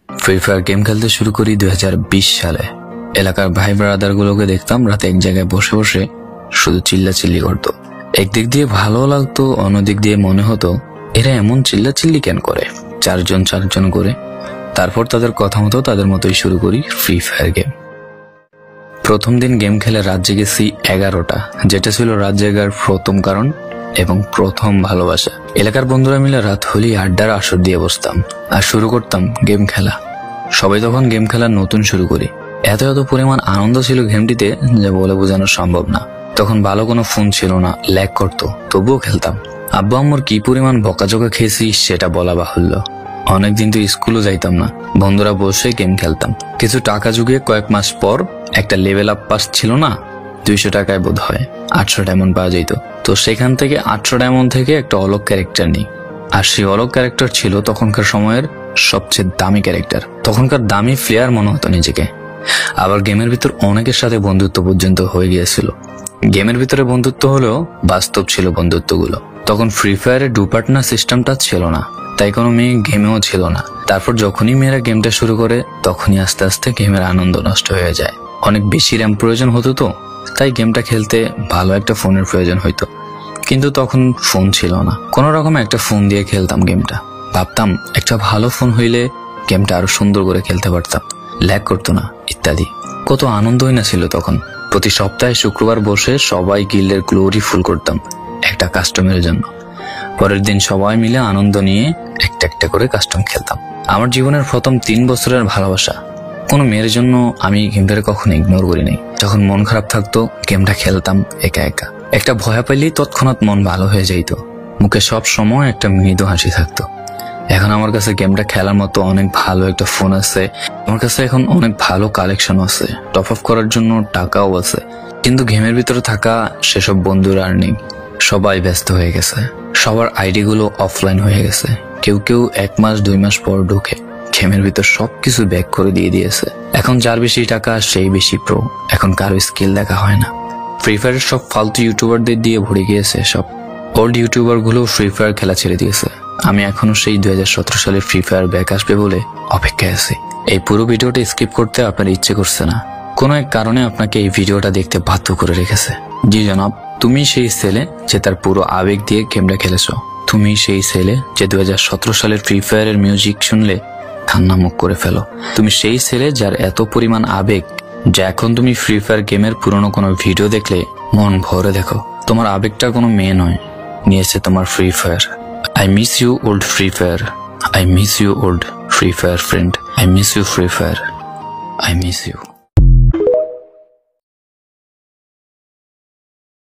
Free fire game খেলতে শুরু করি 2020 সালে। এলাকার ভাই ব্রাদার গুলোকে দেখতাম রাতে এক জায়গায় বসে বসে শুধু চিল্লাচিল্লি করতো। একদিক দিয়ে ভালো লাগতো, অন্যদিক দিয়ে মনে হতো এরা এমন চিল্লাচিল্লি কেন করে, চারজন করে। তারপর তাদের কথা মতো তাদের মতোই শুরু করি ফ্রি ফায়ার গেম। প্রথম দিন গেম খেলে রাত জেগেছি 11টা, যেটা ছিল রাত জেগার প্রথম কারণ এবং প্রথম ভালোবাসা। এলাকার বন্ধুরা মিলে রাত হলেই আড্ডার আসর দিয়ে বসতাম আর শুরু করতাম গেম খেলা। সবাই তখন গেম খেলা নতুন শুরু করি। এত পরিমাণ আনন্দ ছিল গেমটিতে যে বলে বোঝানো সম্ভব না। তখন ভালো কোনো ফোন ছিল না, ল্যাগ করতো, তবুও খেলতাম। আব্বু আম্মুর কি পরিমাণ বকাঝকা খেয়েছি সেটা বলা বাহুল্য। অনেকদিন তো স্কুলও যাইতাম না, বন্ধুরা বসে গেম খেলতাম। কিছু টাকা জুগিয়ে কয়েক মাস পর একটা লেভেল আপ পাস ছিল না, 200 টাকায় বোধ হয় 800 ডায়মন্ড পাওয়া যেত। তো সেখান থেকে 800 ডায়মন্ড থেকে একটা অলক ক্যারেক্টার নিই। আর সেই অলক ক্যারেক্টার ছিল তখনকার সময়ের সবচেয়ে দামি ক্যারেক্টার। তখনকার দামি প্লেয়ার মনে হতো নিজেকে। আবার গেমের ভিতর অনেকের সাথে বন্ধুত্ব পর্যন্ত হয়ে গিয়েছিল। গেমের ভিতরে বন্ধুত্ব হলেও বাস্তব ছিল বন্ধুত্বগুলো। তখন ফ্রি ফায়ারে ডু পার্টনার সিস্টেমটা ছিল না, তাই কোনো মেয়ে গেমেও ছিল না। তারপর যখনই মেয়েরা গেমটা শুরু করে তখনই আস্তে আস্তে গেমের আনন্দ নষ্ট হয়ে যায়। অনেক বেশি র্যাম প্রয়োজন হতো, তো তাই গেমটা খেলতে ভালো একটা ফোনের প্রয়োজন হইতো। কিন্তু তখন ফোন ছিল না, কোনো রকম একটা ফোন দিয়ে খেলতাম গেমটা। ভাবতাম একটা ভালো ফোন হইলে গেমটা আরো সুন্দর করে খেলতে পারতাম, ল্যাগ করতো না ইত্যাদি। কত আনন্দই না ছিল তখন। প্রতি সপ্তাহে শুক্রবার বসে সবাই গিল্ডের গ্লোরি ফুল করতাম একটা কাস্টমের জন্য। পরের দিন সবাই মিলে আনন্দ নিয়ে একটা করে কাস্টম খেলতাম। আমার জীবনের প্রথম 3 বছরের ভালোবাসা। কোনো মেয়ের জন্য আমি গেমটাকে কখনো ইগনোর করি নাই। যখন মন খারাপ থাকতো গেমটা খেলতাম একা। একটা ভয় পাইলেই তৎক্ষণাৎ মন ভালো হয়ে যাইত, মুখে সব সময় একটা মৃদু হাসি থাকতো। এখন আমার কাছে গেমটা খেলার মতো অনেক ভালো একটা ফোন আছে, আমার কাছে এখন অনেক ভালো কালেকশন আছে, টপ আপ করার জন্য টাকাও আছে। কিন্তু গেমের ভিতরে থাকা সেসব বন্ধুরা আর নেই, সবাই ব্যস্ত হয়ে গেছে। সবার আইডি গুলো অফলাইন হয়ে গেছে। কেউ 1 মাস 2 মাস পর ঢুকে গেমের ভিতর সবকিছু ব্যাক করে দিয়েছে। এখন যার বেশি টাকা সেই বেশি প্রো, এখন কারো স্কিল দেখা হয় না। ফ্রি ফায়ারের সব ফালতু ইউটিউবারদের দিয়ে ভরে গিয়েছে সব। ওল্ড ইউটিউবার গুলো ফ্রি ফায়ার খেলা ছেড়ে দিয়েছে। আমি এখনো সেই 2017 সালে ফ্রি ফায়ার ব্যাক আসবে বলে অপেক্ষায় আছি। এই পুরো ভিডিওটা স্কিপ করতে আপনার ইচ্ছে করছে না, কোনো এক কারণে আপনাকে এই ভিডিওটা দেখতে বাধ্য করে রেখেছে। জি জনাব, তুমি সেই ছেলে যে তার পুরো আবেগ দিয়ে গেমটা খেলেছো। তুমি সেই ছেলে যে 2017 সালের ফ্রি ফায়ারের মিউজিক শুনলে কান্না মুখ করে ফেলো। তুমি সেই ছেলে যার এত পরিমাণ আবেগ যে এখন তুমি ফ্রি ফায়ার গেমের পুরনো কোনো ভিডিও দেখলে মন ভরে দেখো। তোমার আবেগটা কোনো মেয়ে নয়, নিয়েছে তোমার free fire. I miss you old Free Fire. I miss you old Free Fire friend. I miss you Free Fire. I miss you.